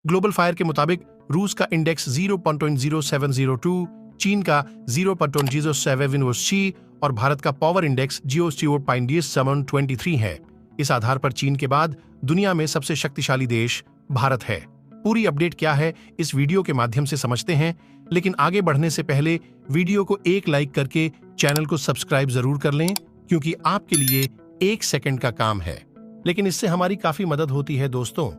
Global fire के मुताबिक रूस का इंडेक्स 0.0702, चीन का 0.07 और भारत का पावर इंडेक्स GO/723 है। इस आधार पर चीन के बाद दुनिया में सबसे शक्तिशाली देश भारत है। पूरी अपडेट क्या है इस वीडियो के माध्यम से समझते हैं, लेकिन आगे बढ़ने से पहले वीडियो को एक लाइक करके चैनल को सब्सक्राइब जरूर कर लें, क्योंकि आपके लिए 1 सेकंड का काम है, लेकिन इससे हमारी काफी मदद होती है। दोस्तों,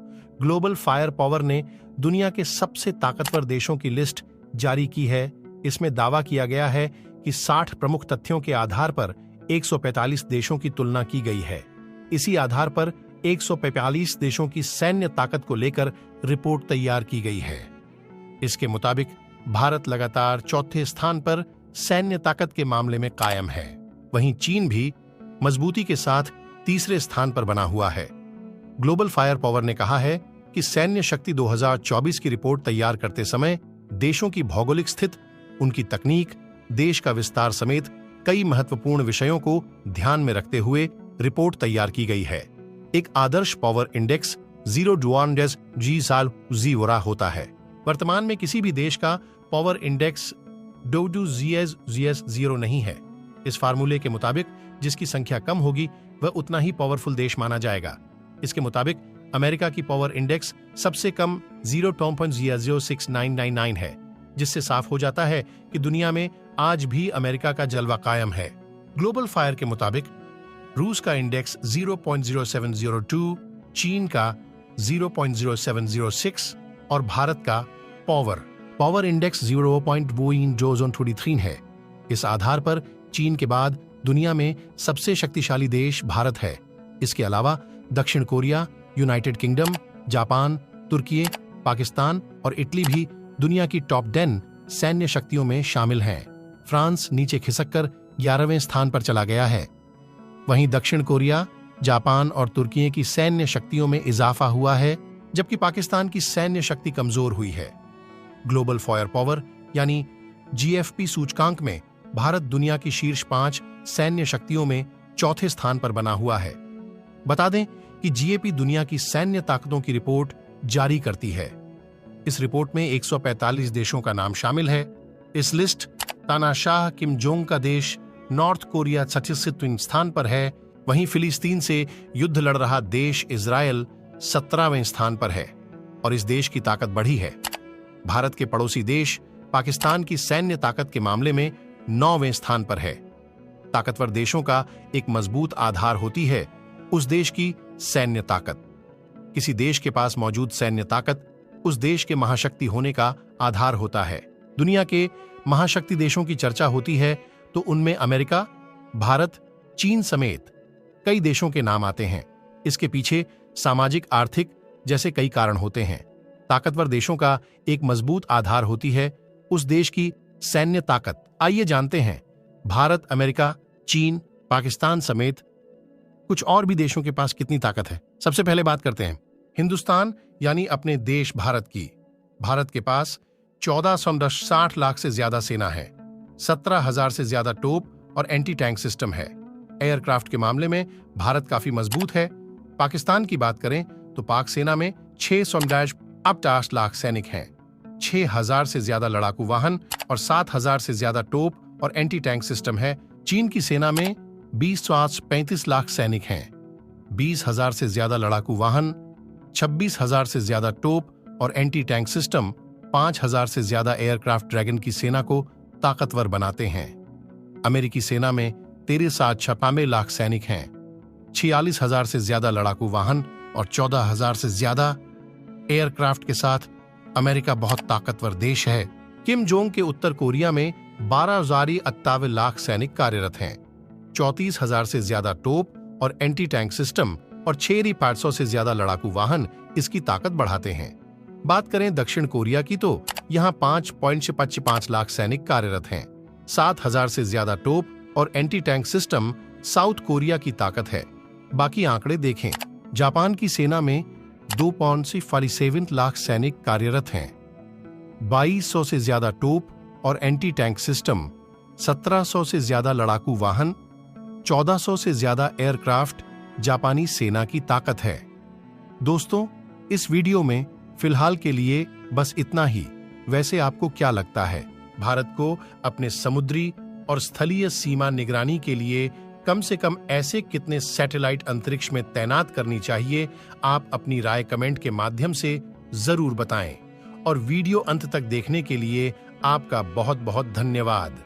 ग्लोबल फायर पावर ने दुनिया के सबसे ताकतवर देशों की लिस्ट जारी की है। इसमें दावा किया गया है कि 60 प्रमुख तथ्यों के आधार पर 145 देशों की तुलना की गई है। इसी आधार पर 145 देशों की सैन्य ताकत को लेकर रिपोर्ट तैयार की गई है। इसके मुताबिक भारत लगातार चौथे स्थान पर सैन्य ताकत के मामले में कायम है। वहीं चीन भी मजबूती के साथ तीसरे स्थान पर बना हुआ है। ग्लोबल फायर पावर ने कहा है कि सैन्य शक्ति 2024 की रिपोर्ट तैयार करते समय देशों की भौगोलिक स्थिति, उनकी तकनीक, देश का विस्तार समेत कई महत्वपूर्ण विषयों को ध्यान में रखते हुए रिपोर्ट तैयार की गई है। एक आदर्श पावर इंडेक्स 0.2G होता है। वर्तमान में किसी भी देश का पावर इंडेक्स 2G0 नहीं है। इस फार्मूले के मुताबिक जिसकी संख्या कम होगी वह उतना ही पावरफुल देश माना जाएगा। इसके मुताबिक अमेरिका की पावर इंडेक्स सबसे कम 0.06999 है, जिससे साफ हो जाता है कि दुनिया में आज भी अमेरिका का जलवा कायम है। ग्लोबल फायर के मुताबिक रूस का इंडेक्स 0.0702, चीन का 0.0706 और भारत का पावर इंडेक्स 0.23 है। इस आधार पर चीन के बाद दुनिया में सबसे शक्तिशाली देश भारत है। इसके अलावा दक्षिण कोरिया, यूनाइटेड किंगडम, जापान, तुर्की, पाकिस्तान और इटली भी दुनिया की टॉप 10 सैन्य शक्तियों में शामिल हैं। फ्रांस नीचे खिसककर 11वें स्थान पर चला गया है। वहीं दक्षिण कोरिया, जापान और तुर्की की सैन्य शक्तियों में इजाफा हुआ है, जबकि पाकिस्तान की सैन्य शक्ति कमजोर हुई है। ग्लोबल फायर पावर यानी GFP सूचकांक में भारत दुनिया की शीर्ष 5 सैन्य शक्तियों में चौथे स्थान पर बना हुआ है। बता दें कि GAP दुनिया की सैन्य ताकतों की रिपोर्ट जारी करती है। इस रिपोर्ट में 145 देशों का नाम शामिल है। इस लिस्ट तानाशाह किम जोंग का देश नॉर्थ कोरिया 36वें स्थान पर है। वहीं फिलिस्तीन से युद्ध लड़ रहा देश इजराइल 17वें स्थान पर है और इस देश की ताकत बढ़ी है। भारत के पड़ोसी देश पाकिस्तान की सैन्य ताकत के मामले में 9वें स्थान पर है। ताकतवर देशों का एक मजबूत आधार होती है उस देश की सैन्य ताकत। किसी देश के पास मौजूद सैन्य ताकत उस देश के महाशक्ति होने का आधार होता है। दुनिया के महाशक्ति देशों की चर्चा होती है तो उनमें अमेरिका, भारत, चीन समेत कई देशों के नाम आते हैं। इसके पीछे सामाजिक, आर्थिक जैसे कई कारण होते हैं। ताकतवर देशों का एक मजबूत आधार होती है उस देश की सैन्य ताकत। आइए जानते हैं भारत, अमेरिका, चीन, पाकिस्तान समेत कुछ और भी देशों के पास कितनी ताकत है। सबसे पहले बात करते हैं हिंदुस्तान यानी अपने देश भारत की। भारत के पास 14.60 लाख से ज्यादा सेना है, 17,000 से ज्यादा तोप और एंटी टैंक सिस्टम है। एयरक्राफ्ट के मामले में भारत काफी मजबूत है। पाकिस्तान की बात करें तो पाक सेना में 6.8 लाख सैनिक हैं, 6,000 से ज्यादा लड़ाकू वाहन और 7,000 से ज्यादा तोप और एंटी टैंक सिस्टम है। चीन की सेना में 20.35 लाख सैनिक हैं, 20,000 से ज्यादा लड़ाकू वाहन, 26,000 से ज्यादा तोप और एंटी टैंक सिस्टम, 5,000 से ज्यादा एयरक्राफ्ट ड्रैगन की सेना को ताकतवर बनाते हैं। अमेरिकी सेना में 13.96 लाख सैनिक हैं, 46,000 से ज्यादा लड़ाकू वाहन और 14,000 से ज्यादा एयरक्राफ्ट के साथ अमेरिका बहुत ताकतवर देश है। किम जोंग के उत्तर कोरिया में 12,58 लाख सैनिक कार्यरत हैं, 34,000 से ज्यादा तोप और एंटी टैंक सिस्टम और 6,500 से ज्यादा लड़ाकू वाहन इसकी ताकत बढ़ाते हैं। बात करें दक्षिण कोरिया की तो यहाँ 5.55 लाख सैनिक कार्यरत हैं, 7,000 से ज्यादा तोप और anti tank system south Korea की ताकत है। बाकी आंकड़े देखें। जापान की सेना में 2.47 लाख सैनिक कार्यरत हैं, 2,200 से ज्यादा तोप और एंटी टैंक सिस्टम, 1,700 से ज्यादा लड़ाकू वाहन, 1,400 से ज्यादा एयरक्राफ्ट जापानी सेना की ताकत है। दोस्तों, इस वीडियो में फिलहाल के लिए बस इतना ही। वैसे आपको क्या लगता है, भारत को अपने समुद्री और स्थलीय सीमा निगरानी के लिए कम से कम ऐसे कितने सैटेलाइट अंतरिक्ष में तैनात करनी चाहिए? आप अपनी राय कमेंट के माध्यम से जरूर बताएं। और वीडियो अंत तक देखने के लिए आपका बहुत बहुत धन्यवाद।